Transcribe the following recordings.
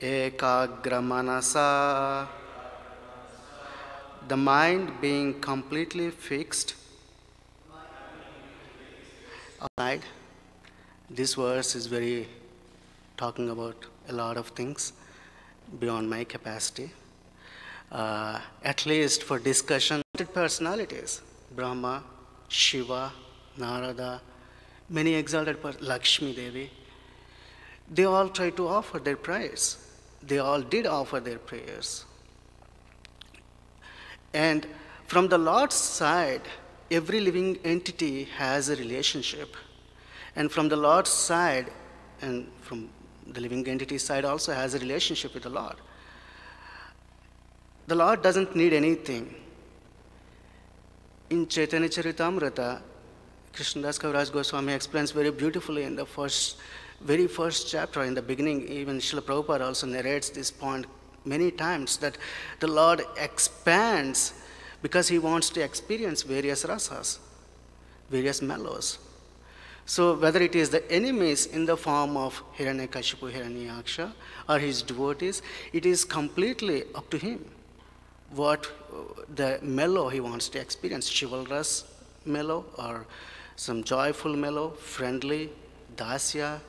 ekagramanasa, the mind being completely fixed outside. This verse is very talking about a lot of things beyond my capacity. At least for discussion, personalities, Brahma, Shiva, Narada, many exalted Lakshmi Devi, they all try to offer their prayers. They all did offer their prayers. And from the Lord's side, every living entity has a relationship. And from the Lord's side, and from the living entity side also has a relationship with the Lord. The Lord doesn't need anything. In Chaitanya Charitamrita, Krishnadas Kaviraj Goswami explains very beautifully in the very first chapter, in the beginning, even Srila Prabhupada also narrates this point many times, that the Lord expands because he wants to experience various rasas, various mellows. So whether it is the enemies in the form of Hiranyakashipu, Hiranyaksha, or his devotees, it is completely up to him what the mellow he wants to experience, chivalrous mellow or some joyful mellow, friendly, dasya,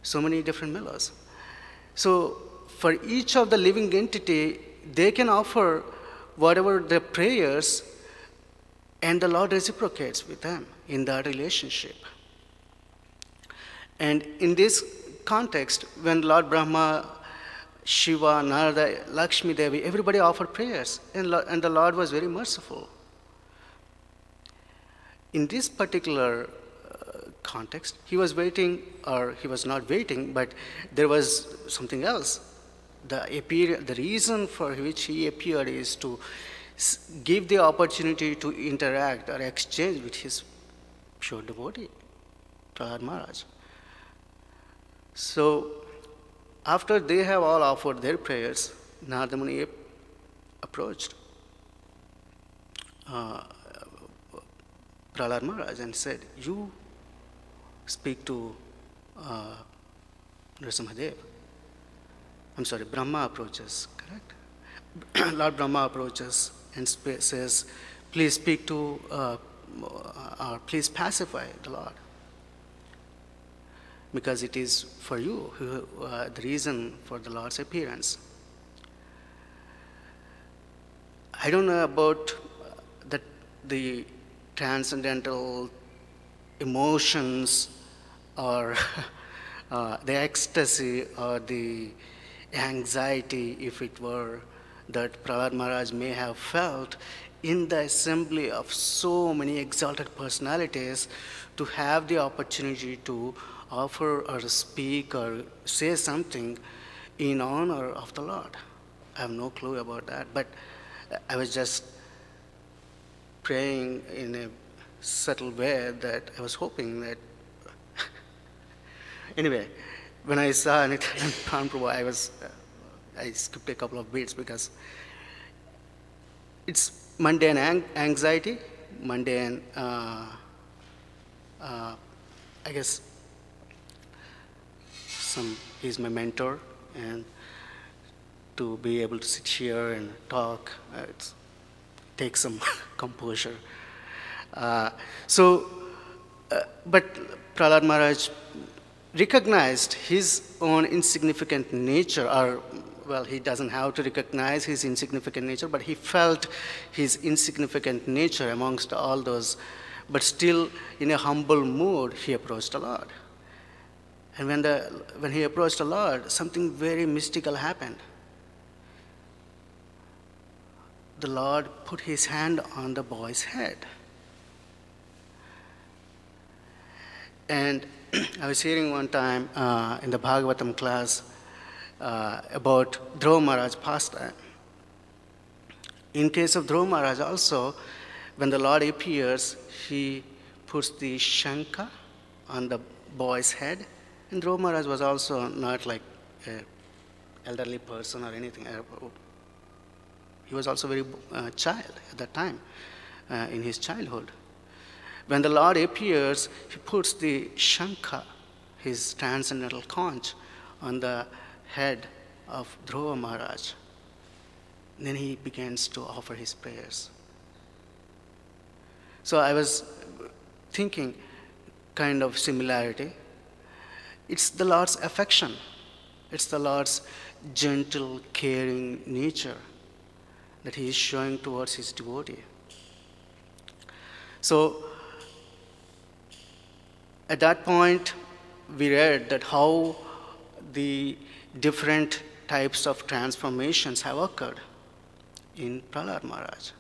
so many different mellows. So for each of the living entity, they can offer whatever their prayers, and the Lord reciprocates with them in that relationship. And in this context, when Lord Brahma, Shiva, Narada, Lakshmi Devi, everybody offered prayers, and the Lord was very merciful. In this particular context, he was waiting, or he was not waiting, but there was something else. The reason for which he appeared is to give the opportunity to interact or exchange with his pure devotee, Prahlad Maharaj. So, after they have all offered their prayers, Narada Muni approached Prahlad Maharaj and said, "You speak to Nrsimhadev." I'm sorry, Brahma approaches, correct? Lord Brahma approaches and says, "Please speak to, or please pacify the Lord, because it is for you the reason for the Lord's appearance." I don't know about the transcendental emotions or the ecstasy or the anxiety, if it were, that Prahlad Maharaj may have felt in the assembly of so many exalted personalities, to have the opportunity to offer or speak or say something in honor of the Lord. I have no clue about that, but I was just praying in a subtle way that I was hoping that anyway, when I saw Nityananda Prabhu, I skipped a couple of beats because it's mundane anxiety, mundane, I guess he's my mentor, and to be able to sit here and talk, it takes some composure. But Prahlad Maharaj recognized his own insignificant nature, or, well, he doesn't have to recognize his insignificant nature, but he felt his insignificant nature amongst all those, but still in a humble mood, he approached the Lord. And when he approached the Lord, something very mystical happened. The Lord put his hand on the boy's head. And I was hearing one time in the Bhagavatam class about Dhruva Maharaj pastime. In case of Dhruva Maharaj also, when the Lord appears, he puts the Shankha on the boy's head. And Dhruva Maharaj was also not like an elderly person or anything. He was also very child at that time, in his childhood. When the Lord appears, he puts the Shankha, his transcendental conch, on the head of Dhruva Maharaj. Then he begins to offer his prayers. So I was thinking kind of similarity. It's the Lord's affection. It's the Lord's gentle, caring nature that he is showing towards his devotee. So at that point, we read that how the different types of transformations have occurred in Prahlad Maharaj.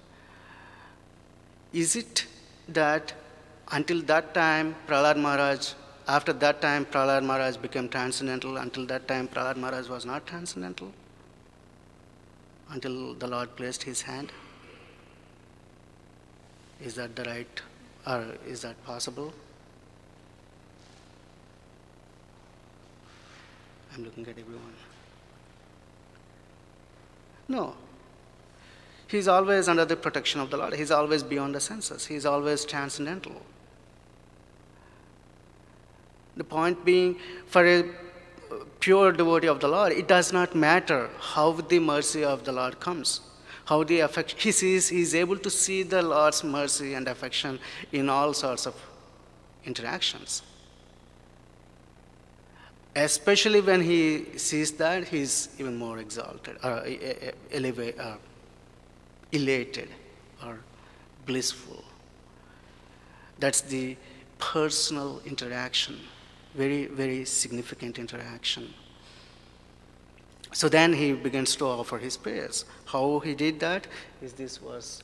Is it that until that time, after that time, Prahlad Maharaj became transcendental? Until that time, Prahlad Maharaj was not transcendental? Until the Lord placed his hand? Is that the right, or is that possible? I'm looking at everyone. No. He's always under the protection of the Lord. He's always beyond the senses. He's always transcendental. The point being, for a pure devotee of the Lord, it does not matter how the mercy of the Lord comes, how the affection. He's able to see the Lord's mercy and affection in all sorts of interactions. Especially when he sees that, he's even more exalted, or elated, or blissful. That's the personal interaction, very, very significant interaction. So then he begins to offer his prayers. How he did that is this verse.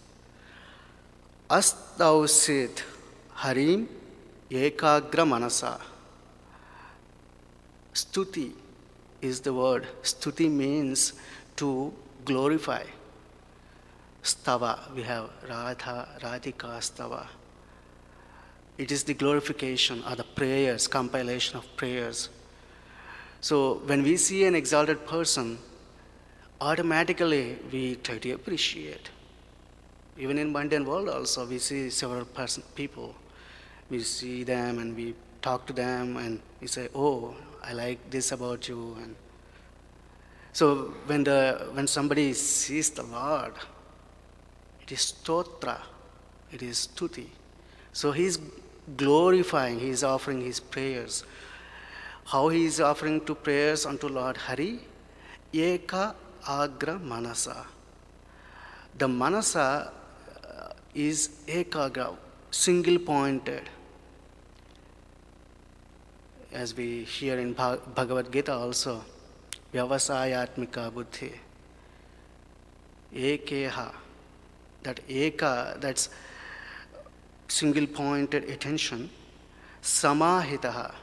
Astau sit harim ekagra manasa. Stuti is the word. Stuti means to glorify. Stava, we have Radha, Radhika, Stava. It is the glorification or the prayers, compilation of prayers. So when we see an exalted person, automatically we try to appreciate. Even in mundane world also, we see several people. We see them and we talk to them and we say, oh, I like this about you. And so when somebody sees the Lord, it is stotra, it is stuti. So he's glorifying, he's offering his prayers. How he is offering to prayers unto Lord Hari? Eka agra manasa. The manasa is ekagra, single pointed. As we hear in Bhagavad Gita also, vyavasayatmika buddhi. Ekeha. That eka, that's single pointed attention. Samahitaha.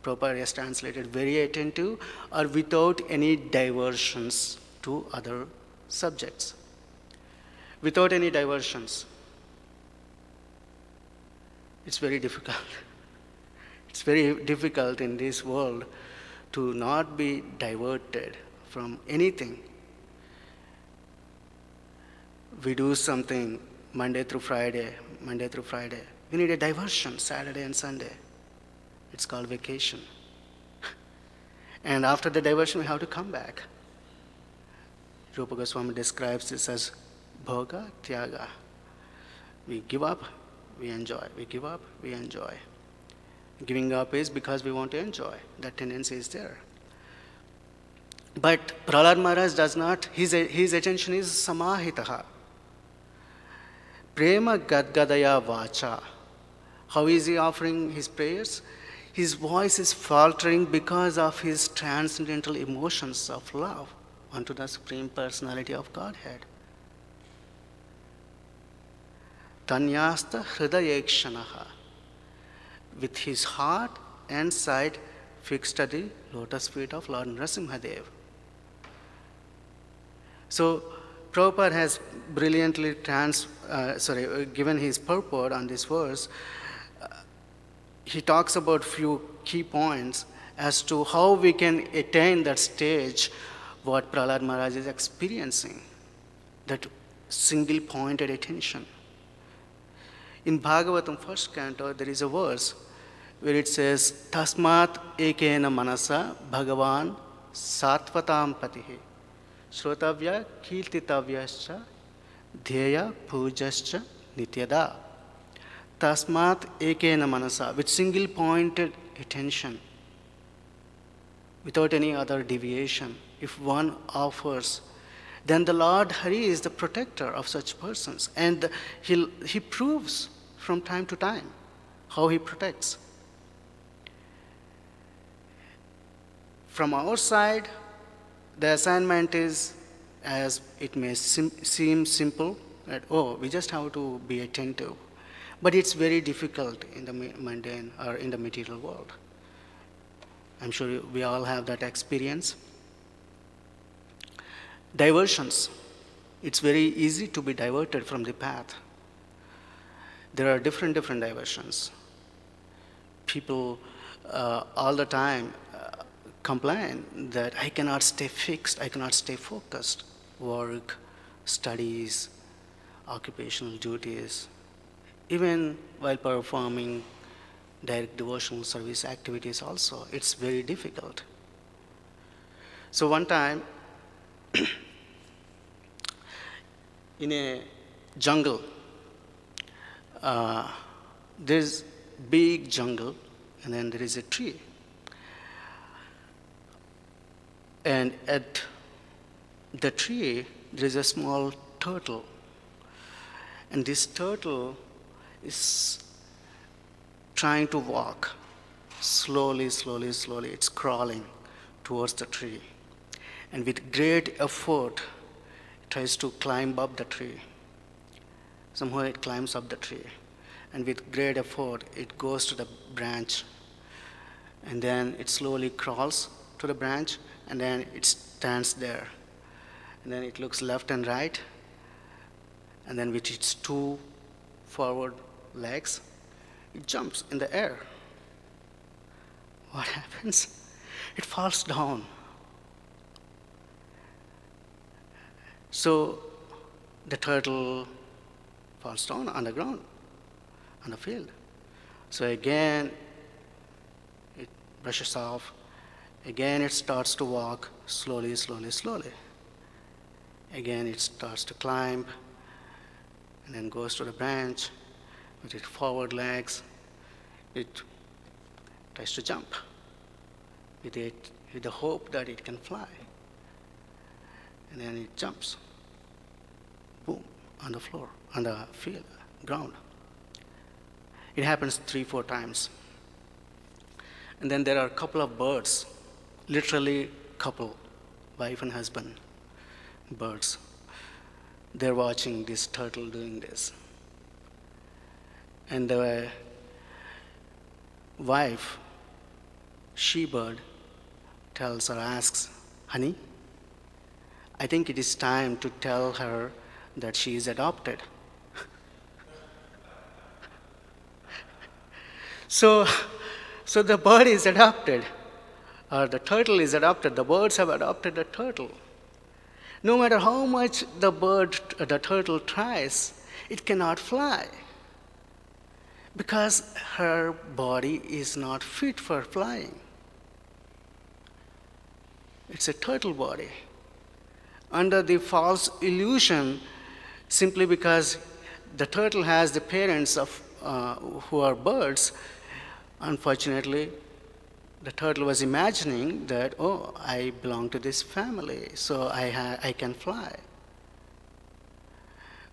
Prabhupada has translated very attentive or without any diversions to other subjects. Without any diversions. It's very difficult. It's very difficult in this world to not be diverted from anything. We do something Monday through Friday. We need a diversion, Saturday and Sunday. It's called vacation. And after the diversion, we have to come back. Rupa Goswami describes this as bhoga tyaga. We give up, we enjoy. We give up, we enjoy. Giving up is because we want to enjoy. That tendency is there. But Prahlad Maharaj does not. His attention is samahitaha. Prema gadgadaya vacha. How is he offering his prayers? His voice is faltering because of his transcendental emotions of love unto the Supreme Personality of Godhead. Tanyasta hridayekshanaha. With his heart and sight fixed at the lotus feet of Lord Narasimhadev. So Prabhupada has brilliantly given his purport on this verse. He talks about few key points as to how we can attain that stage what Prahlad Maharaj is experiencing, that single-pointed attention. In Bhagavatam first canto, there is a verse where it says, Tasmat ekena manasa bhagavan Satvatam Patihi. Shrotavya Kirtitavyascha Dheya Pujascha Nityada. Tasmat Ekena Manasa, with single pointed attention, without any other deviation. If one offers, then the Lord Hari is the protector of such persons. And he proves from time to time how he protects. From our side, the assignment is, as it may seem simple, that, oh, we just have to be attentive. But it's very difficult in the mundane or in the material world. I'm sure we all have that experience. Diversions. It's very easy to be diverted from the path. There are different diversions. People all the time complain that I cannot stay fixed, I cannot stay focused. Work, studies, occupational duties, even while performing direct devotional service activities also, it's very difficult. So one time, in a jungle, there's big jungle, and then there is a tree. And at the tree, there is a small turtle. And this turtle is trying to walk slowly. It's crawling towards the tree. And with great effort, it tries to climb up the tree. Somehow it climbs up the tree. And with great effort, it goes to the branch. And then it slowly crawls to the branch, and then it stands there. And then it looks left and right. And then with its two forward legs, it jumps in the air. What happens? It falls down. So the turtle falls down on the ground, on the field. So again, it brushes off. Again, it starts to walk slowly. Again, it starts to climb, and then goes to the branch. With its forward legs, it tries to jump with the hope that it can fly. And then it jumps, boom, on the floor, on the field, ground. It happens 3-4 times. And then there are a couple of birds, literally couple, wife and husband, birds. They're watching this turtle doing this. And the wife, she-bird, tells or asks, honey, I think it is time to tell her that she is adopted. So the bird is adopted, or the turtle is adopted. The birds have adopted the turtle. No matter how much the turtle tries, it cannot fly, because her body is not fit for flying. It's a turtle body. Under the false illusion, simply because the turtle has the parents who are birds, unfortunately, the turtle was imagining that, oh, I belong to this family, so I can fly.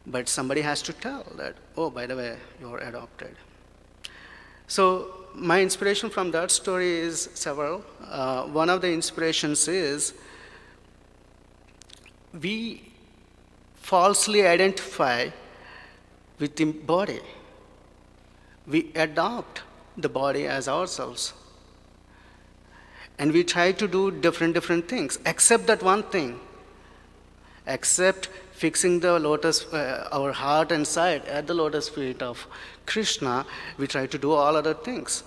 But somebody has to tell that, oh, by the way, you're adopted. So my inspiration from that story is several. One of the inspirations is we falsely identify with the body. We adopt the body as ourselves. And we try to do different things, except that one thing, except fixing the lotus, our heart and sight at the lotus feet of Krishna. We try to do all other things.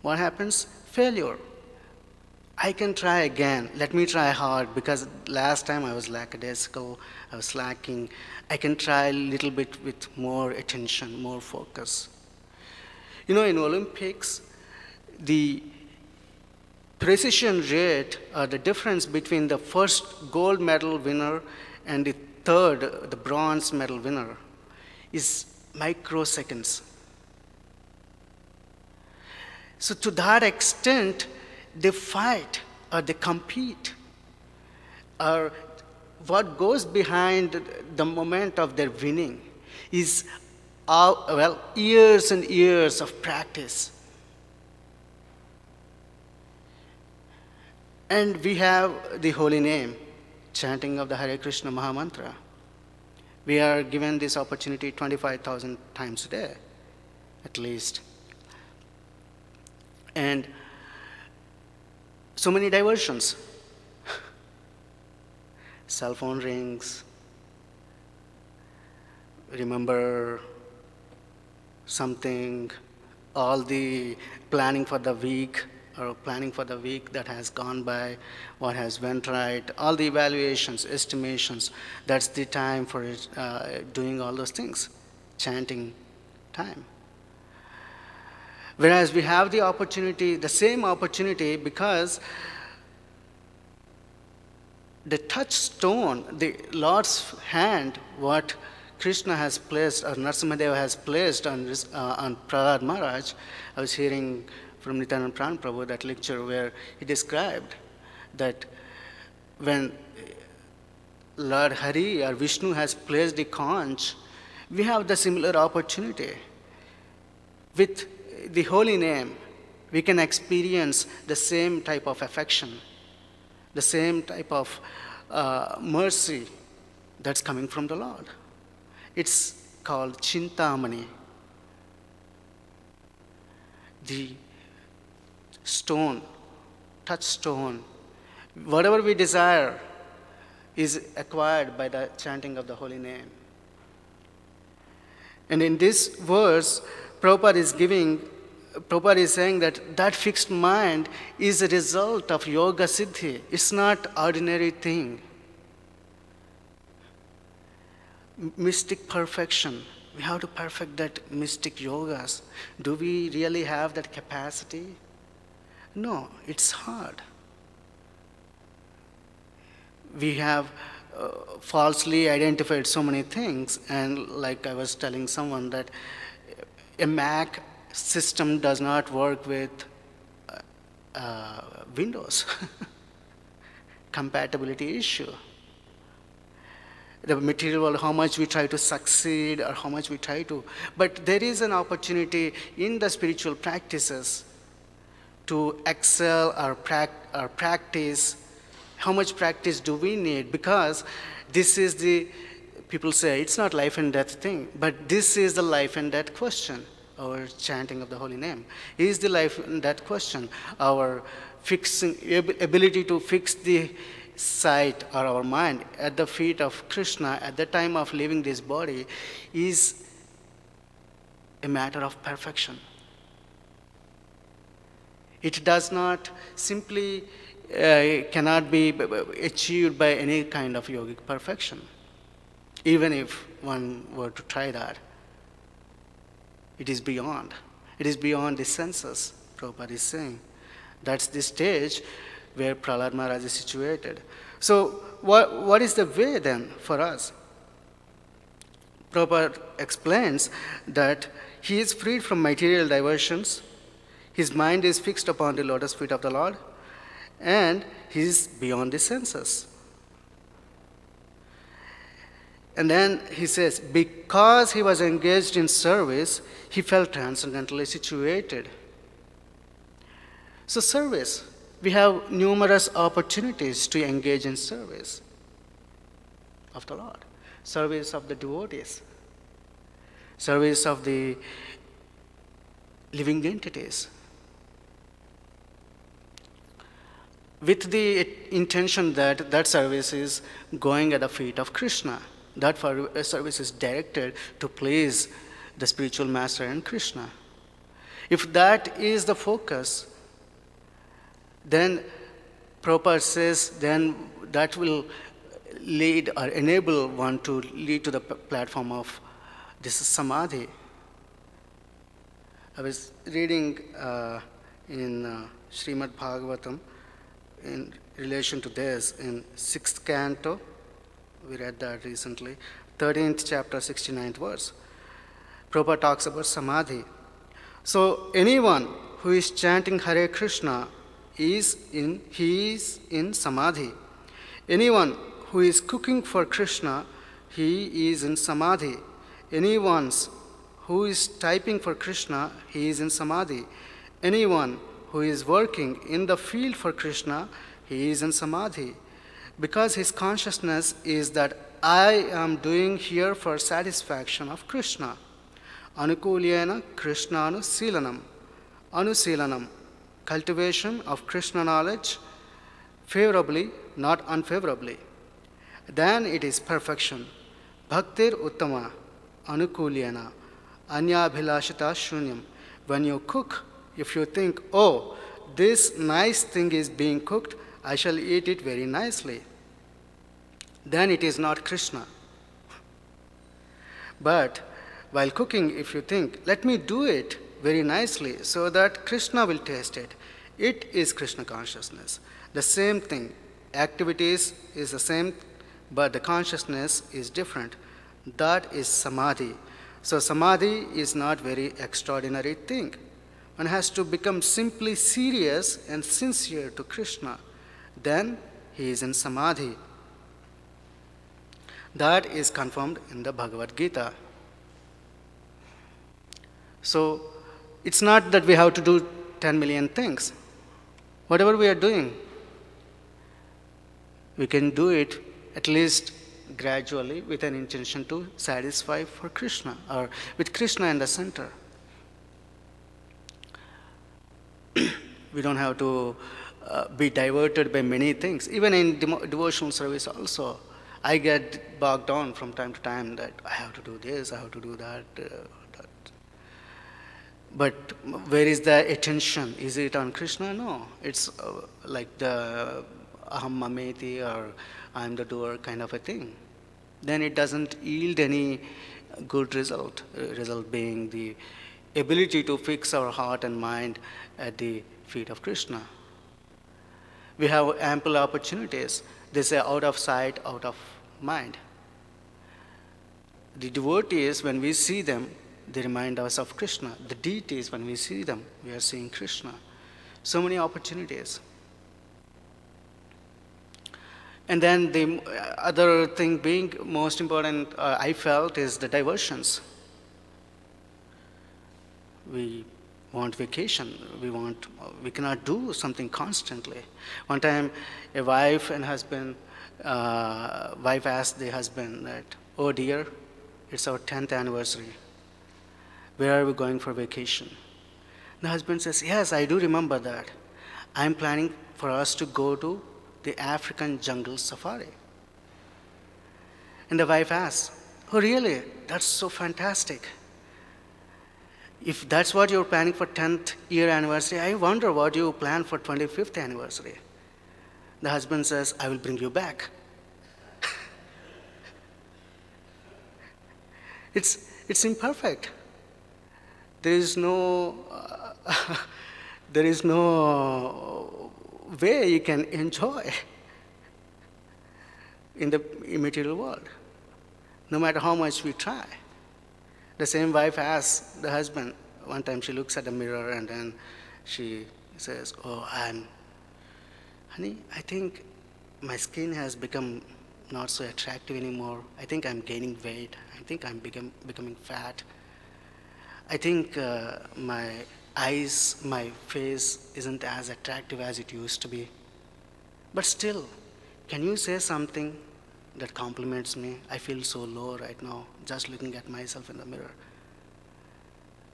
What happens? Failure. I can try again. Let me try hard, because last time I was lackadaisical, I was slacking. I can try a little bit with more attention, more focus. You know, in Olympics, the precision rate, or the difference between the first gold medal winner and the third, the bronze medal winner, is microseconds. So to that extent, they fight or they compete, or what goes behind the moment of their winning is years and years of practice. And we have the holy name, chanting of the Hare Krishna Mahamantra. We are given this opportunity 25,000 times a day, at least. And so many diversions. Cell phone rings, remember something, all the planning for the week, or planning for the week that has gone by, what has went right, all the evaluations, estimations, that's the time for it, doing all those things, chanting time. Whereas we have the opportunity, the same opportunity, because the touchstone, the Lord's hand, what Krishna has placed, or Narasimhadeva has placed on Prahlad Maharaj. I was hearing from Nityananda Pran Prabhu that lecture where he described that when Lord Hari or Vishnu has placed the conch, we have the similar opportunity. With the holy name, we can experience the same type of affection, the same type of mercy that's coming from the Lord. It's called Chintamani. The stone, touchstone, whatever we desire is acquired by the chanting of the holy name. And in this verse, Prabhupada is saying that that fixed mind is a result of yoga siddhi. It's not ordinary thing. Mystic perfection. We have to perfect that mystic yogas. Do we really have that capacity? No, it's hard. We have falsely identified so many things, and like I was telling someone that a Mac system does not work with Windows. Compatibility issue. The material, how much we try to succeed or how much we try to, but there is an opportunity in the spiritual practices to excel or practice. How much practice do we need? Because this is the, people say it's not life and death thing, but this is the life and death question. Our chanting of the holy name is the life and death question. Our fixing ability to fix the sight or our mind at the feet of Krishna at the time of leaving this body is a matter of perfection. It does not simply cannot be achieved by any kind of yogic perfection, even if one were to try that. It is beyond. It is beyond the senses, Prabhupada is saying. That's the stage where Prahlad Maharaj is situated. So what is the way then for us? Prabhupada explains that he is freed from material diversions, his mind is fixed upon the lotus feet of the Lord, and he is beyond the senses. And then he says, because he was engaged in service, he felt transcendently situated. So service, we have numerous opportunities to engage in service of the Lord, service of the devotees, service of the living entities, with the intention that that service is going at the feet of Krishna. That service is directed to please the spiritual master and Krishna. If that is the focus, then Prabhupada says then that will lead or enable one to lead to the platform of this samadhi. I was reading in Srimad Bhagavatam in relation to this in 6th canto. We read that recently. 13th chapter, 69th verse. Prabhupada talks about samadhi. So anyone who is chanting Hare Krishna he is in samadhi. Anyone who is cooking for Krishna, he is in samadhi. Anyone who is typing for Krishna, he is in samadhi. Anyone who is working in the field for Krishna, he is in samadhi. Because his consciousness is that I am doing here for satisfaction of Krishna. Anukulyena Krishnanu Silanam. Anusilanam. Cultivation of Krishna knowledge favorably, not unfavorably. Then it is perfection. Bhaktir Uttama. Anukulyena. Anyabhilashita Shunyam. When you cook, if you think, oh, this nice thing is being cooked, I shall eat it very nicely, then it is not Krishna. But while cooking, if you think, let me do it very nicely so that Krishna will taste it, it is Krishna consciousness. The same thing. Activities is the same, but the consciousness is different. That is samadhi. So samadhi is not very extraordinary thing. One has to become simply serious and sincere to Krishna. Then he is in samadhi. That is confirmed in the Bhagavad Gita. So it's not that we have to do 10 million things. Whatever we are doing, we can do it at least gradually with an intention to satisfy for Krishna, or with Krishna in the center. We don't have to be diverted by many things. Even in devotional service also, I get bogged down from time to time that I have to do this, I have to do that. But where is the attention? Is it on Krishna? No. It's like the aham mameti, or I'm the doer kind of a thing. Then it doesn't yield any good result. Result being the ability to fix our heart and mind at the feet of Krishna. We have ample opportunities. They say out of sight, out of mind. The devotees, when we see them, they remind us of Krishna. The deities, when we see them, we are seeing Krishna. So many opportunities. And then the other thing being most important, I felt, is the diversions. We want vacation. We cannot do something constantly. One time, a wife and husband, wife asked the husband that, oh dear, it's our 10th anniversary. Where are we going for vacation? The husband says, yes, I do remember that. I'm planning for us to go to the African jungle safari. And the wife asks, oh really? That's so fantastic. If that's what you're planning for 10th year anniversary, I wonder what you plan for 25th anniversary. The husband says, I will bring you back. It's imperfect. There is no way you can enjoy in the immaterial world, no matter how much we try. The same wife asks the husband, one time she looks at the mirror and then she says, oh, honey, I think my skin has become not so attractive anymore. I think I'm gaining weight. I think I'm becoming fat. I think my eyes, my face isn't as attractive as it used to be. But still, can you say something that compliments me? I feel so low right now, just looking at myself in the mirror.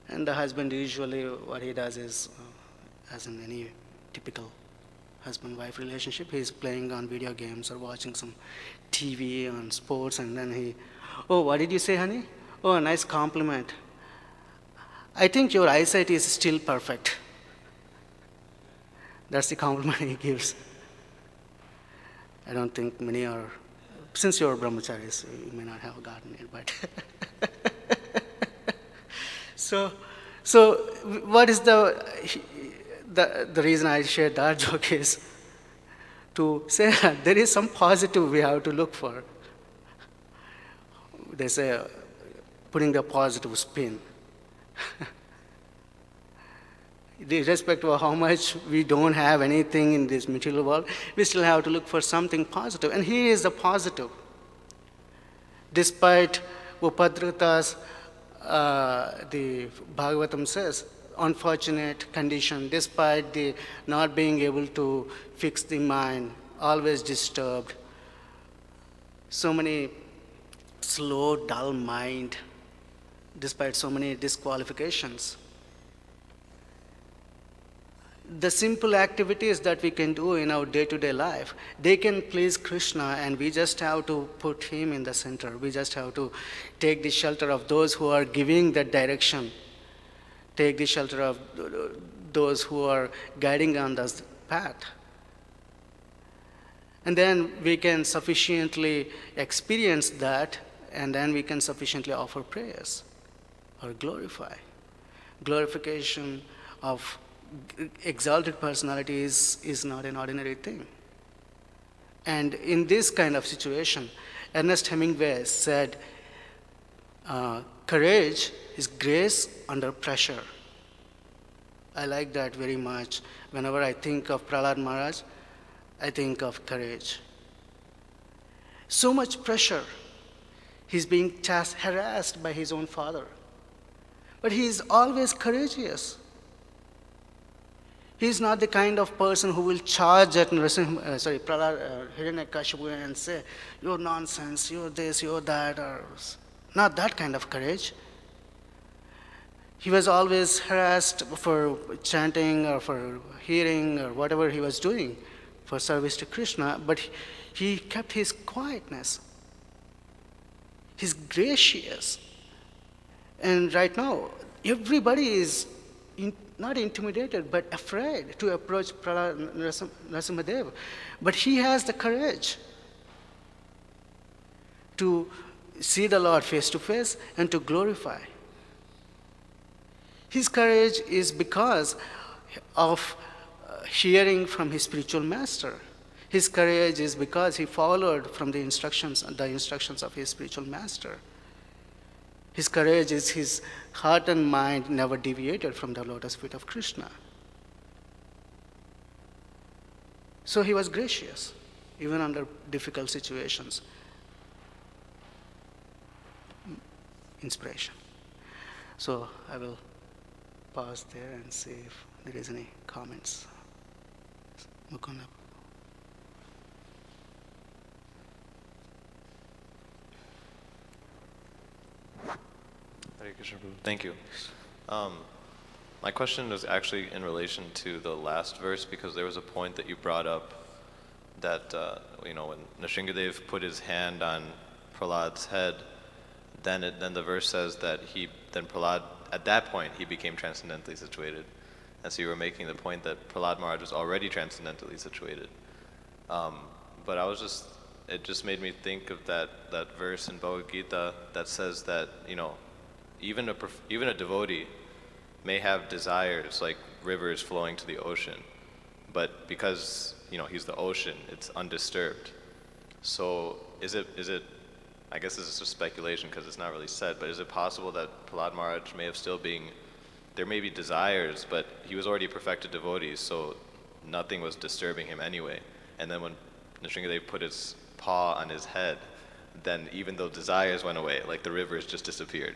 And the husband usually, what he does is, as in any typical husband-wife relationship, he's playing on video games or watching some TV on sports, and then he, oh, what did you say, honey? Oh, a nice compliment. I think your eyesight is still perfect. That's the compliment he gives. I don't think many are, since you're brahmacharis, you may not have gotten it, but. So what is the the reason I shared that joke is to say that there is some positive we have to look for. They say putting the positive spin. Irrespective of how much we don't have anything in this material world, we still have to look for something positive. And here is the positive. Despite Upadrata's, the Bhagavatam says, unfortunate condition, despite the not being able to fix the mind, always disturbed, so many slow, dull mind, despite so many disqualifications. The simple activities that we can do in our day-to-day life, they can please Krishna, and we just have to put him in the center. We just have to take the shelter of those who are giving that direction, take the shelter of those who are guiding on this path. And then we can sufficiently experience that, and then we can sufficiently offer prayers or glorify. Glorification of exalted personalities is not an ordinary thing. And in this kind of situation, Ernest Hemingway said, courage is grace under pressure. I like that very much. Whenever I think of Prahlad Maharaj, I think of courage. So much pressure. He's being harassed by his own father. But he is always courageous. He's not the kind of person who will charge at Hiranyakashipu and say, you're nonsense, you're this, you're that, or not that kind of courage. He was always harassed for chanting or for hearing or whatever he was doing for service to Krishna, but he kept his quietness. He's gracious. And right now, everybody is not intimidated, but afraid to approach Prahlad Narasimhadev. But he has the courage to see the Lord face to face and to glorify. His courage is because of hearing from his spiritual master. His courage is because he followed from the instructions of his spiritual master. His courage is his heart and mind never deviated from the lotus feet of Krishna. So he was gracious, even under difficult situations. Inspiration. So I will pause there and see if there is any comments. Mukunda. Hare Krishna Prabhu. Thank you. My question was actually in relation to the last verse, because there was a point that you brought up that, when Nrsimhadev put his hand on Prahlad's head, then the verse says that then Prahlad, at that point, he became transcendently situated. And so you were making the point that Prahlad Maharaj was already transcendently situated. But it just made me think of that verse in Bhagavad Gita that says that, even a devotee may have desires like rivers flowing to the ocean, but because he's the ocean, it's undisturbed. So is it? I guess this is just speculation because it's not really said. But is it possible that Prahlad Maharaj may have there may be desires, but he was already a perfected devotee, so nothing was disturbing him anyway. And then when Nrsimhadev put his paw on his head, then even though desires went away, like the rivers just disappeared.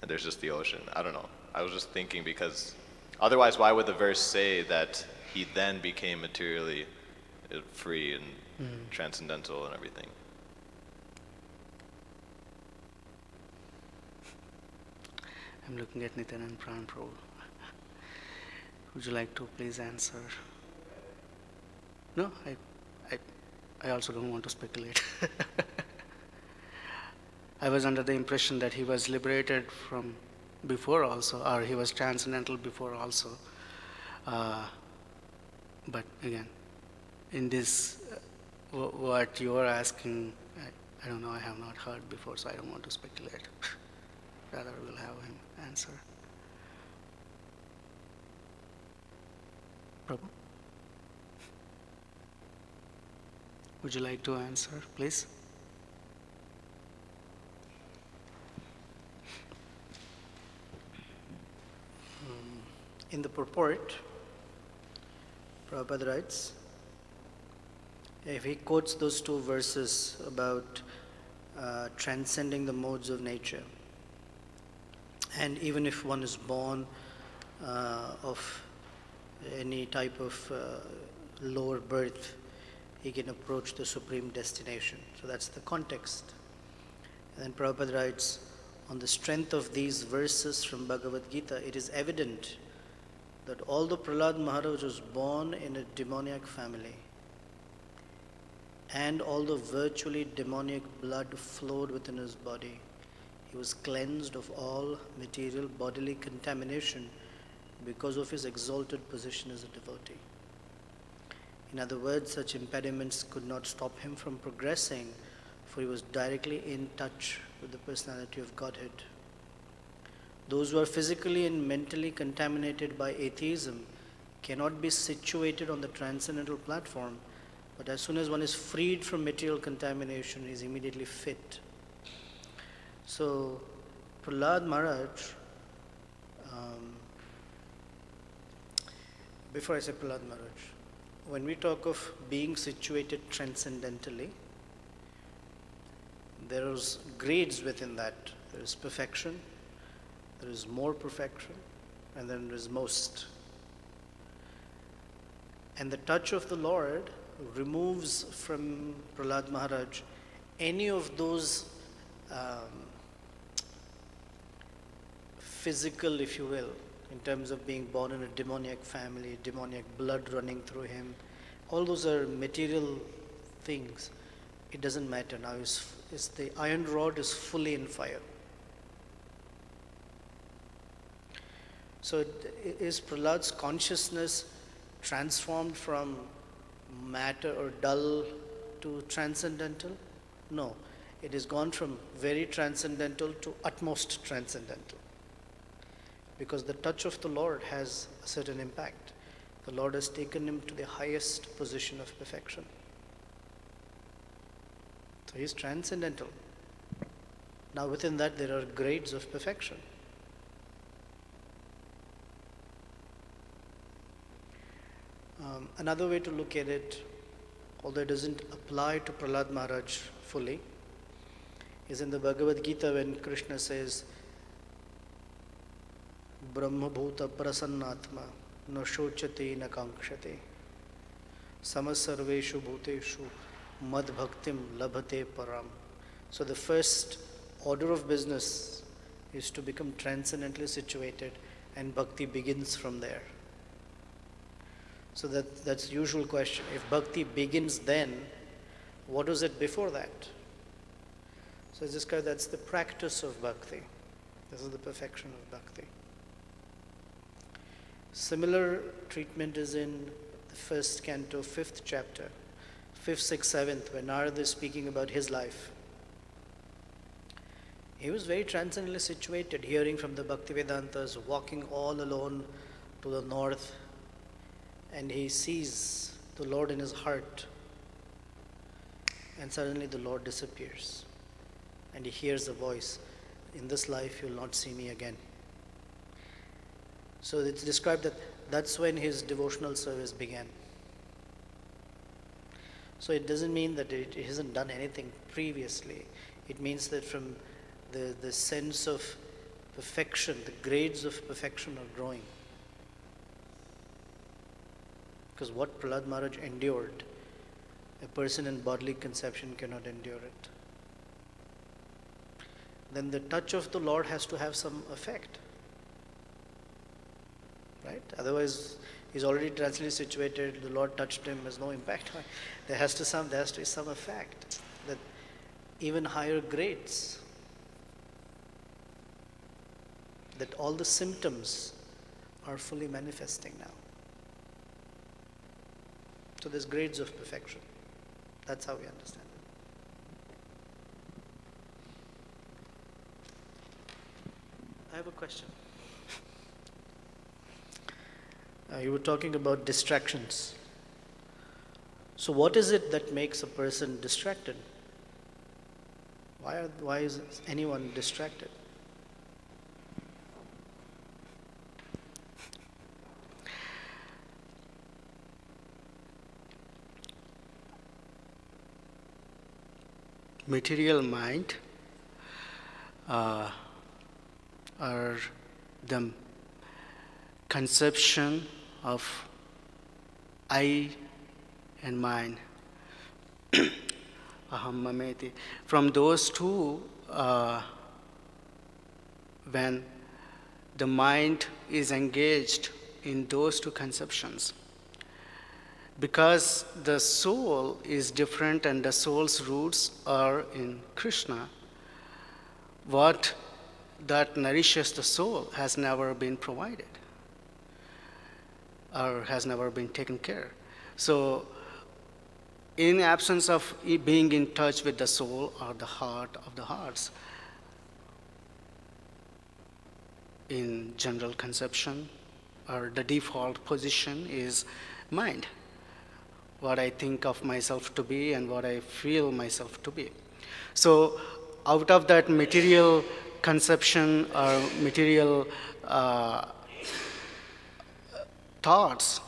And there's just the ocean. I don't know. I was just thinking, because otherwise why would the verse say that he then became materially free and transcendental and everything? I'm looking at Nityanand Prabhu. Would you like to please answer? No, I also don't want to speculate. I was under the impression that he was liberated from before also, or he was transcendental before also. But again, in this, what you are asking, I don't know, I have not heard before, so I don't want to speculate. Rather, we'll have him answer. Prabhu, would you like to answer, please? In the purport, Prabhupada writes, if he quotes those two verses about transcending the modes of nature, and even if one is born of any type of lower birth, he can approach the supreme destination. So that's the context. And then Prabhupada writes, on the strength of these verses from Bhagavad Gita, it is evident that although Prahlad Maharaj was born in a demoniac family, and although virtually demoniac blood flowed within his body, he was cleansed of all material bodily contamination because of his exalted position as a devotee. In other words, such impediments could not stop him from progressing, for he was directly in touch with the personality of Godhead. Those who are physically and mentally contaminated by atheism cannot be situated on the transcendental platform, but as soon as one is freed from material contamination, he is immediately fit. So, Prahlad Maharaj, before I say Prahlad Maharaj, when we talk of being situated transcendentally, there is grades within that. There is perfection, there is more perfection, and then there is most. And the touch of the Lord removes from Prahlad Maharaj any of those physical, if you will, in terms of being born in a demoniac family, demoniac blood running through him. All those are material things. It doesn't matter now. The iron rod is fully in fire. So is Prahlad's consciousness transformed from matter or dull to transcendental? No. It has gone from very transcendental to utmost transcendental. Because the touch of the Lord has a certain impact. The Lord has taken him to the highest position of perfection. So he is transcendental. Now within that there are grades of perfection. Another way to look at it, although it doesn't apply to Prahlad Maharaj fully, is in the Bhagavad Gita when Krishna says, Brahma Bhuta Prasannatma no shochate na kankshate samasarveshu bhuteshu mad bhaktim labhate param. So the first order of business is to become transcendently situated, and bhakti begins from there. So that's the usual question. If bhakti begins then, what was it before that? So it's just that's the practice of bhakti. This is the perfection of bhakti. Similar treatment is in the first canto, 5th chapter, 5th, 6th, 7th, where Narada is speaking about his life. He was very transcendently situated, hearing from the Bhaktivedantas, walking all alone to the north, and he sees the Lord in his heart, and suddenly the Lord disappears, and he hears a voice, in this life you will not see me again. So it's described that that's when his devotional service began. So it doesn't mean that it hasn't done anything previously. It means that from the sense of perfection, the grades of perfection are growing. Because what Prahlad Maharaj endured, a person in bodily conception cannot endure it. Then the touch of the Lord has to have some effect. Right? Otherwise, he's already transcendently situated, the Lord touched him, has no impact. There has to be some effect. That even higher grades, that all the symptoms are fully manifesting now. So there's grades of perfection. That's how we understand it. I have a question. You were talking about distractions. So what is it that makes a person distracted? Why is anyone distracted? Material mind are the conception of I and mine. Aham mameti. From those two, when the mind is engaged in those two conceptions, because the soul is different and the soul's roots are in Krishna, what that nourishes the soul has never been provided or has never been taken care. So in absence of being in touch with the soul or the heart of the hearts, in general conception or the default position is mind. What I think of myself to be and what I feel myself to be. So out of that material conception or material thoughts,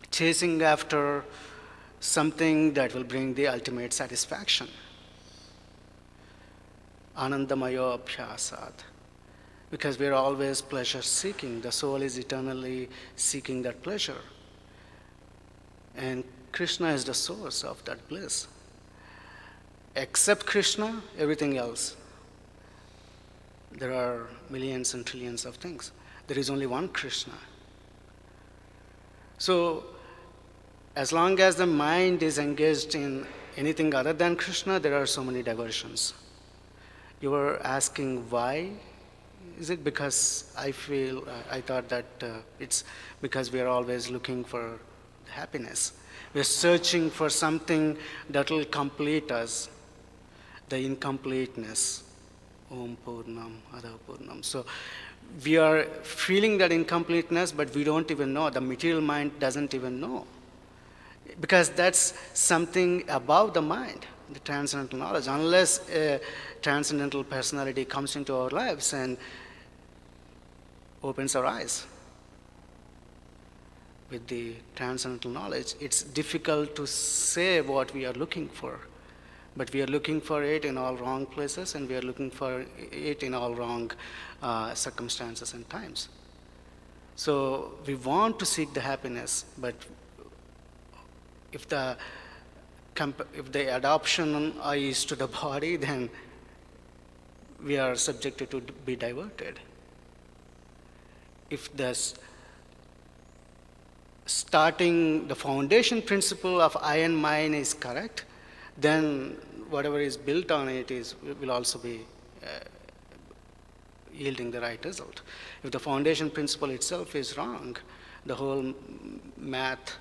chasing after something that will bring the ultimate satisfaction. Anandamayo abhyasat. Because we are always pleasure seeking. The soul is eternally seeking that pleasure. And Krishna is the source of that bliss. Except Krishna, everything else. There are millions and trillions of things. There is only one Krishna. So, as long as the mind is engaged in anything other than Krishna, there are so many diversions. You were asking why? Is it because I thought that it's because we are always looking for happiness. We're searching for something that will complete us, the incompleteness. Om Purnam, Adha Purnam. So we are feeling that incompleteness, but we don't even know. The material mind doesn't even know. Because that's something above the mind, the transcendental knowledge. Unless a transcendental personality comes into our lives and opens our eyes with the transcendental knowledge, it's difficult to say what we are looking for. But we are looking for it in all wrong places, and we are looking for it in all wrong circumstances and times. So we want to seek the happiness, but if the adoption is to the body, then we are subjected to be diverted. If the starting, the foundation principle of I and mine is correct, then whatever is built on it will also be yielding the right result. If the foundation principle itself is wrong, the whole math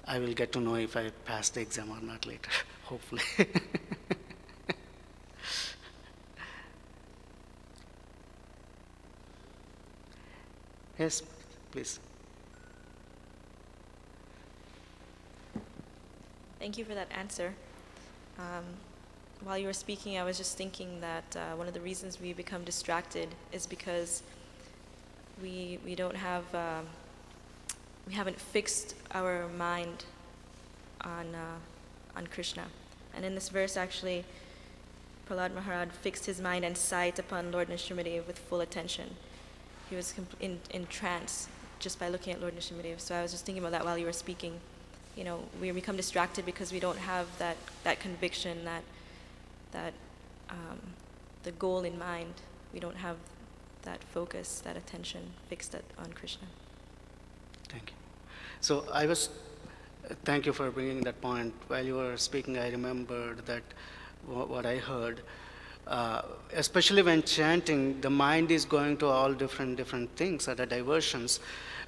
I will get to know if I pass the exam or not later, hopefully. Yes, please. Thank you for that answer. While you were speaking, I was just thinking that one of the reasons we become distracted is because we don't have we haven't fixed our mind on Krishna. And in this verse, actually, Prahlad Maharaj fixed his mind and sight upon Lord Nrsimhadev with full attention. He was in trance just by looking at Lord Nrsimhadev. So I was just thinking about that while you were speaking. You know, we become distracted because we don't have that conviction, that the goal in mind. We don't have that focus, that attention fixed on Krishna. Thank you. So thank you for bringing that point. While you were speaking, I remembered that what I heard. Especially when chanting, the mind is going to all different things, other diversions,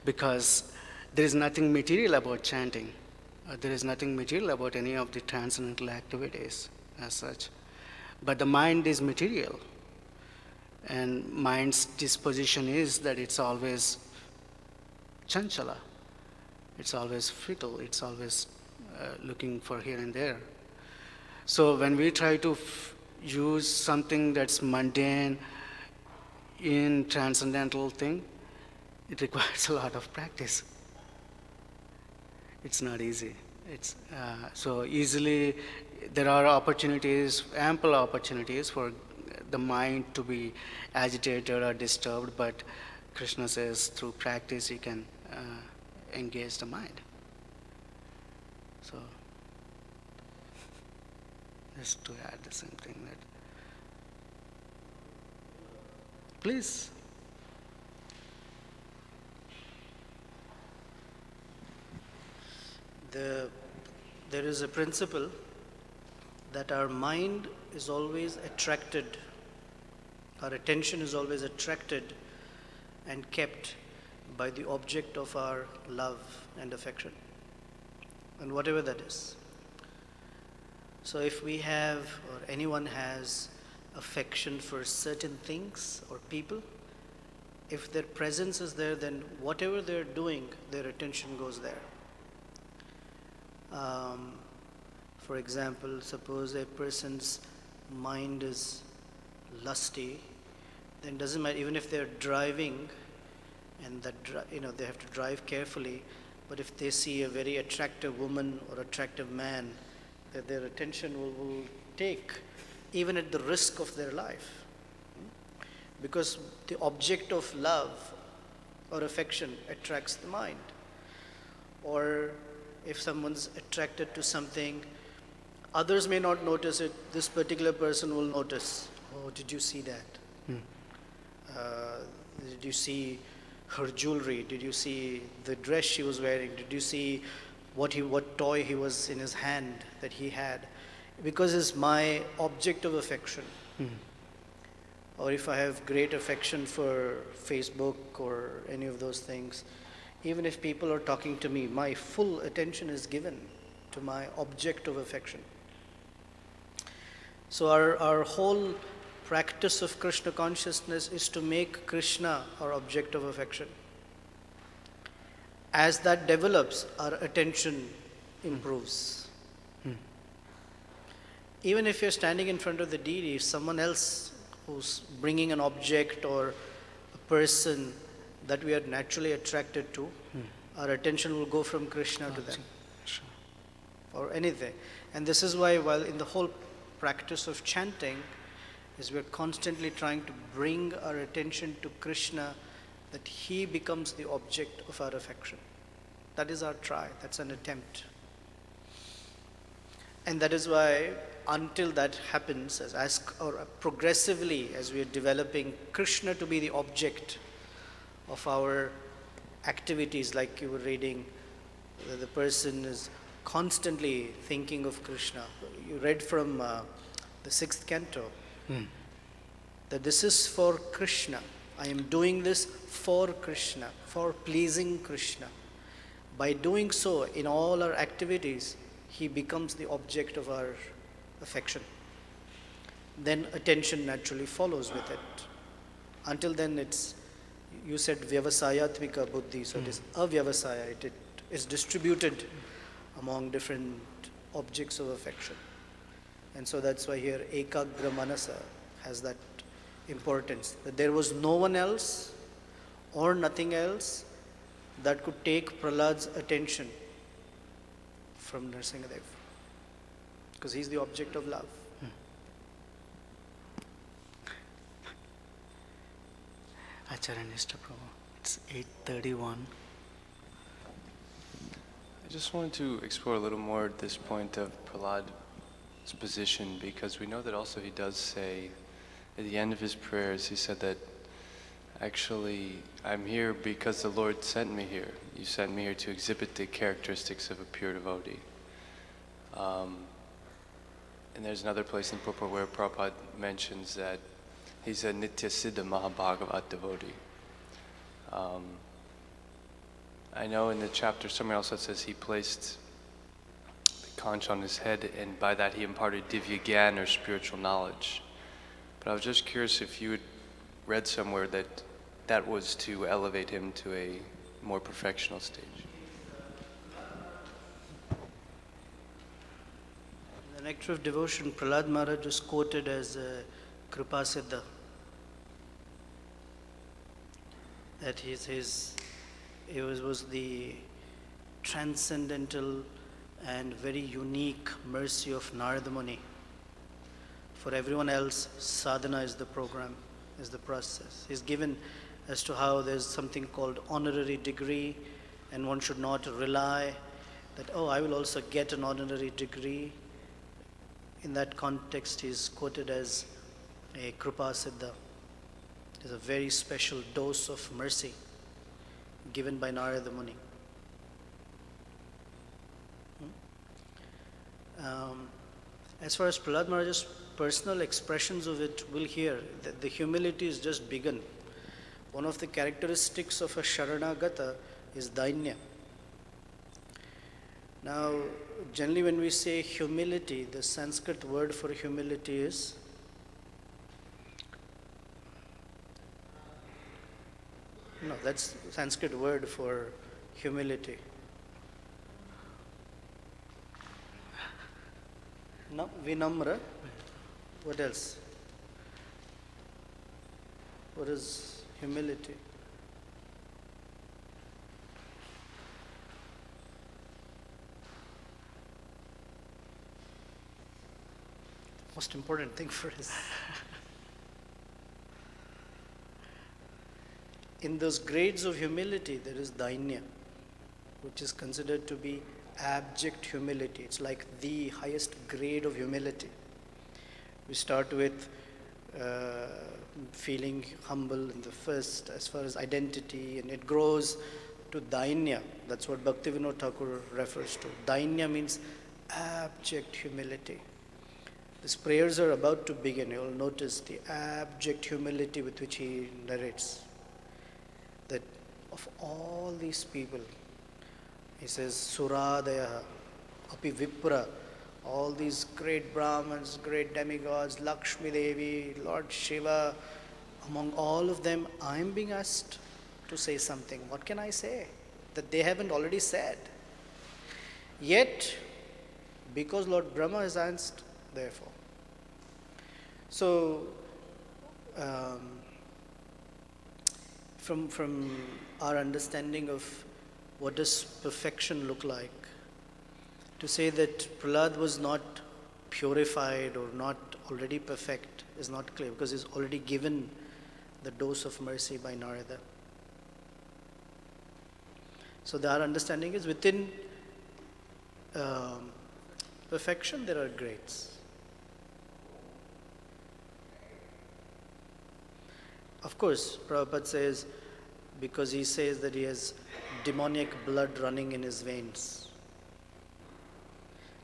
because there is nothing material about chanting. There is nothing material about any of the transcendental activities as such. But the mind is material. And mind's disposition is that it's always chanchala. It's always fickle. It's always looking for here and there. So when we try to use something that's mundane in transcendental thing, it requires a lot of practice. It's not easy. It's so easily there are opportunities, ample opportunities for the mind to be agitated or disturbed, but Krishna says through practice you can engage the mind. So just to add the same thing that, please. There is a principle that our mind is always attracted, our attention is always attracted and kept by the object of our love and affection, and whatever that is. So if we have, or anyone has, affection for certain things or people, if their presence is there, then whatever they're doing, their attention goes there. For example, suppose a person's mind is lusty, then doesn't matter, even if they're driving and that they have to drive carefully, but if they see a very attractive woman or attractive man, that their attention will take, even at the risk of their life. Because the object of love or affection attracts the mind. Or if someone's attracted to something, others may not notice it, this particular person will notice. Oh, did you see that? Did you see her jewelry? Did you see the dress she was wearing? Did you see what toy he was in his hand that he had? Because it's my object of affection. Or if I have great affection for Facebook or any of those things, even if people are talking to me, my full attention is given to my object of affection. So our whole practice of Krishna consciousness is to make Krishna our object of affection. As that develops, our attention improves. Even if you're standing in front of the deity, if someone else who's bringing an object or a person that we are naturally attracted to, our attention will go from Krishna to them, or anything. And this is why, while in the whole practice of chanting, is we're constantly trying to bring our attention to Krishna, that he becomes the object of our affection. That is our try, that's an attempt. And that is why, until that happens, or progressively, as we are developing Krishna to be the object of our activities, like you were reading, the person is constantly thinking of Krishna. You read from the 6th canto, that this is for Krishna. I am doing this for Krishna, for pleasing Krishna. By doing so, in all our activities, he becomes the object of our affection. Then attention naturally follows with it. Until then, you said vyavasayatvika buddhi, so it is avyavasaya, it is distributed among different objects of affection. And so that's why here ekagra manasa has that importance, that there was no one else or nothing else that could take Prahlad's attention from Nrsimhadev, because he's the object of love. Acharanishta Prabhu, it's 8:31. I just wanted to explore a little more this point of Prahlad's position, because we know that also he does say, at the end of his prayers, he said that actually, I'm here because the Lord sent me here. You sent me here to exhibit the characteristics of a pure devotee. And there's another place in Purport where Prabhupada mentions that he's a Nitya Siddha Mahabhagavat devotee. I know in the chapter somewhere else it says he placed conch on his head, and by that he imparted divya gyan, or spiritual knowledge. But I was just curious if you had read somewhere that that was to elevate him to a more perfectional stage. The Nectar of Devotion, Prahlad Maharaj is quoted as Kripa Siddha. That he was the transcendental and very unique mercy of Narada Muni. For everyone else, sadhana is the program, is the process. He's given as to how there's something called honorary degree, and one should not rely that, oh, I will also get an honorary degree. In that context, he's quoted as a Kripa Siddha. There's a very special dose of mercy given by Narada Muni. As far as Prahlad Maharaj's personal expressions of it, we'll hear that the humility is just begun. One of the characteristics of a Sharanagata is Dainya. Now, generally when we say humility, the Sanskrit word for humility is no, that's the Sanskrit word for humility. No, Vinamra. What else? What is humility? Most important thing for us. In those grades of humility, there is Dainya, which is considered to be abject humility. It's like the highest grade of humility. We start with feeling humble in the first, as far as identity, and it grows to Dainya. That's what Bhaktivinoda Thakur refers to. Dainya means abject humility. These prayers are about to begin. You'll notice the abject humility with which he narrates. That of all these people, he says, Suradaya, Api Vipra, all these great Brahmins, great demigods, Lakshmi Devi, Lord Shiva, among all of them, I am being asked to say something. What can I say that they haven't already said? Yet, because Lord Brahma has asked, therefore. So, from our understanding of what does perfection look like, to say that Prahlad was not purified or not already perfect is not clear, because he's already given the dose of mercy by Narada. So our understanding is within perfection there are grades. Of course, Prabhupada says, because he says that he has demonic blood running in his veins.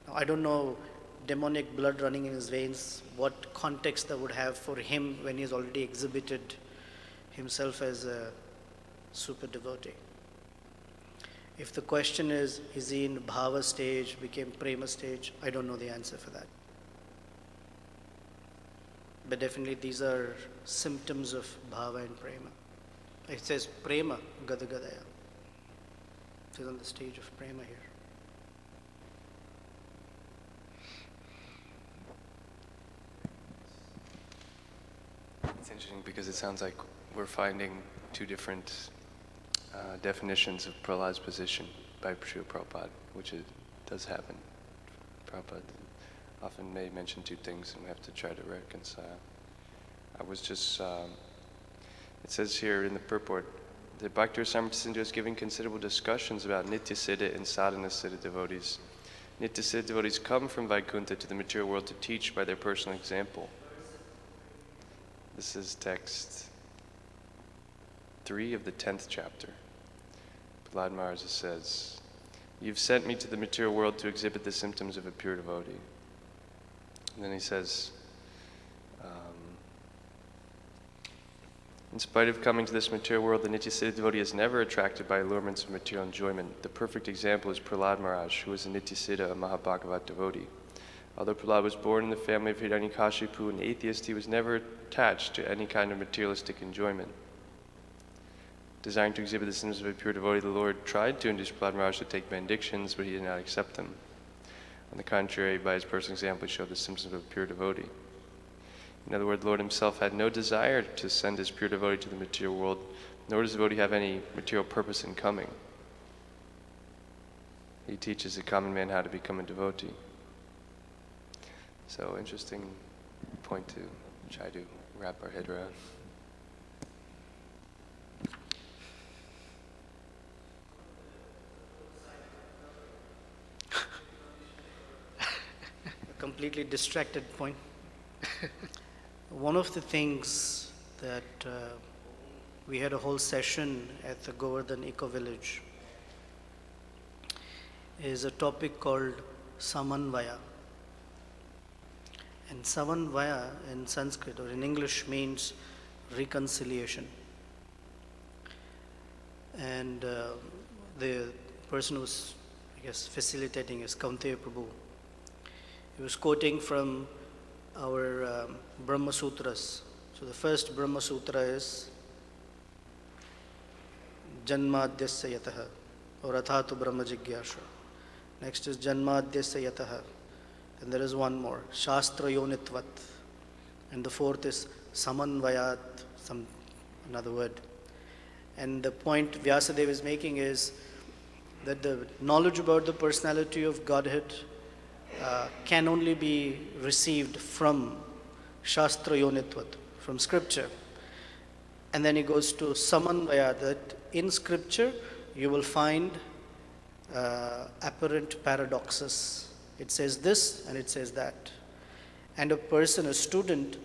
Now, I don't know demonic blood running in his veins, what context that would have for him when he's already exhibited himself as a super devotee. If the question is he in bhava stage, became prema stage, I don't know the answer for that. But definitely these are symptoms of bhava and prema. It says prema gadagadaya. It is on the stage of prema here. It's interesting because it sounds like we're finding two different definitions of Prahlad's position by Srila Prabhupada, which it does happen. Prabhupada often may mention two things and we have to try to reconcile. I was just, it says here in the purport, that Bhakti Rasamrita Sindhu is giving considerable discussions about Nitya Siddha and Sadhana Siddha devotees. Nitya Siddha devotees come from Vaikuntha to the material world to teach by their personal example. This is text 3 of the 10th chapter. Prahlad Maharaj says, "You've sent me to the material world to exhibit the symptoms of a pure devotee." And then he says, In spite of coming to this material world, the Nityasiddha devotee is never attracted by allurements of material enjoyment. The perfect example is Prahlad Maharaj, who was a Nityasiddha, a Mahabhagavat devotee. Although Prahlad was born in the family of Hiranyakashipu, an atheist, he was never attached to any kind of materialistic enjoyment. Desiring to exhibit the symptoms of a pure devotee, the Lord tried to induce Prahlad Maharaj to take benedictions, but he did not accept them. On the contrary, by his personal example, he showed the symptoms of a pure devotee. In other words, the Lord himself had no desire to send his pure devotee to the material world, nor does the devotee have any material purpose in coming. He teaches the common man how to become a devotee. So, interesting point to try to wrap our head around. A completely distracted point. One of the things that we had a whole session at the Govardhan Eco Village is a topic called Samanvaya. And Samanvaya in Sanskrit or in English means reconciliation. And the person who was, I guess, facilitating is Kaunteya Prabhu. He was quoting from our Brahma Sutras. So the first Brahma Sutra is Janmadhyasya Yataha or Athatu Brahma Jigyasha. Next is Janmadhyasya Yataha. And there is one more, Shastra Yonitvat. And the fourth is Samanvayat, another word. And the point Vyasadeva is making is that the knowledge about the personality of Godhead can only be received from Shastra Yonitvat, from scripture. And then he goes to Samanvaya, that in scripture you will find apparent paradoxes. It says this and it says that. And a person, a student,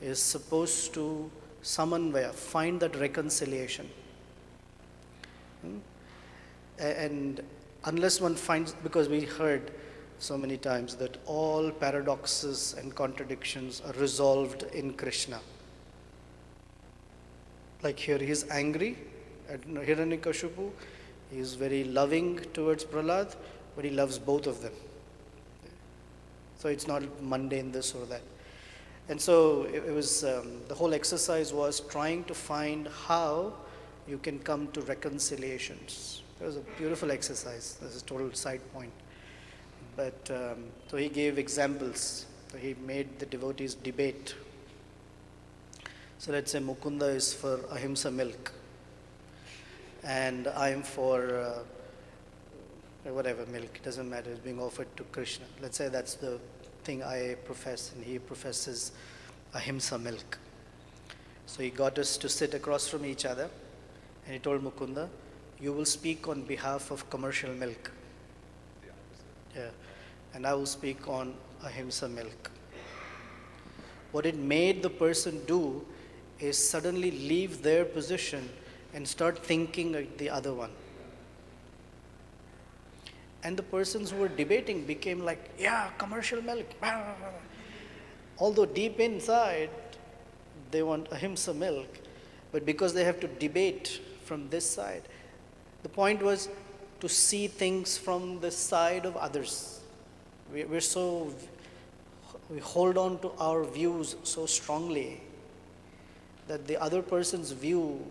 is supposed to Samanvaya, find that reconciliation. And unless one finds, because we heard so many times that all paradoxes and contradictions are resolved in Krishna. Like here he is angry at Hiranyakashipu, he is very loving towards Prahlad, but he loves both of them. So it's not mundane this or that. And so it was, the whole exercise was trying to find how you can come to reconciliations. It was a beautiful exercise. This is a total side point. But so he gave examples. So he made the devotees debate. So let's say Mukunda is for ahimsa milk, and I am for whatever milk, it doesn't matter, it's being offered to Krishna. Let's say that's the thing I profess, and he professes ahimsa milk. So he got us to sit across from each other, and he told Mukunda, you will speak on behalf of commercial milk. Yeah. And I will speak on ahimsa milk. What it made the person do is suddenly leave their position and start thinking like the other one. And the persons who were debating became like, yeah, commercial milk. Although deep inside, they want ahimsa milk, but because they have to debate from this side, the point was to see things from the side of others. We hold on to our views so strongly that the other person's view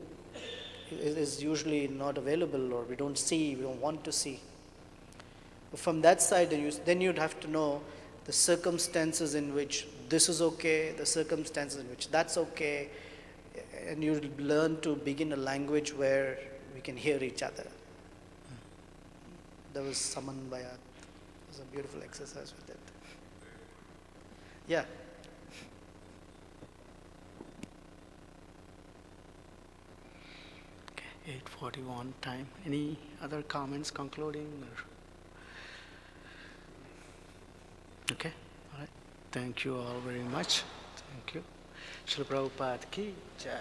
is usually not available, or we don't see, we don't want to see. But from that side, then you'd have to know the circumstances in which this is okay, the circumstances in which that's okay, and you learn to begin a language where we can hear each other. There was Samanvaya. It was a beautiful exercise with it. Yeah. Okay, 8:41 time. Any other comments, concluding? Okay, all right. Thank you all very much. Thank you. Srila Prabhupada ki jai.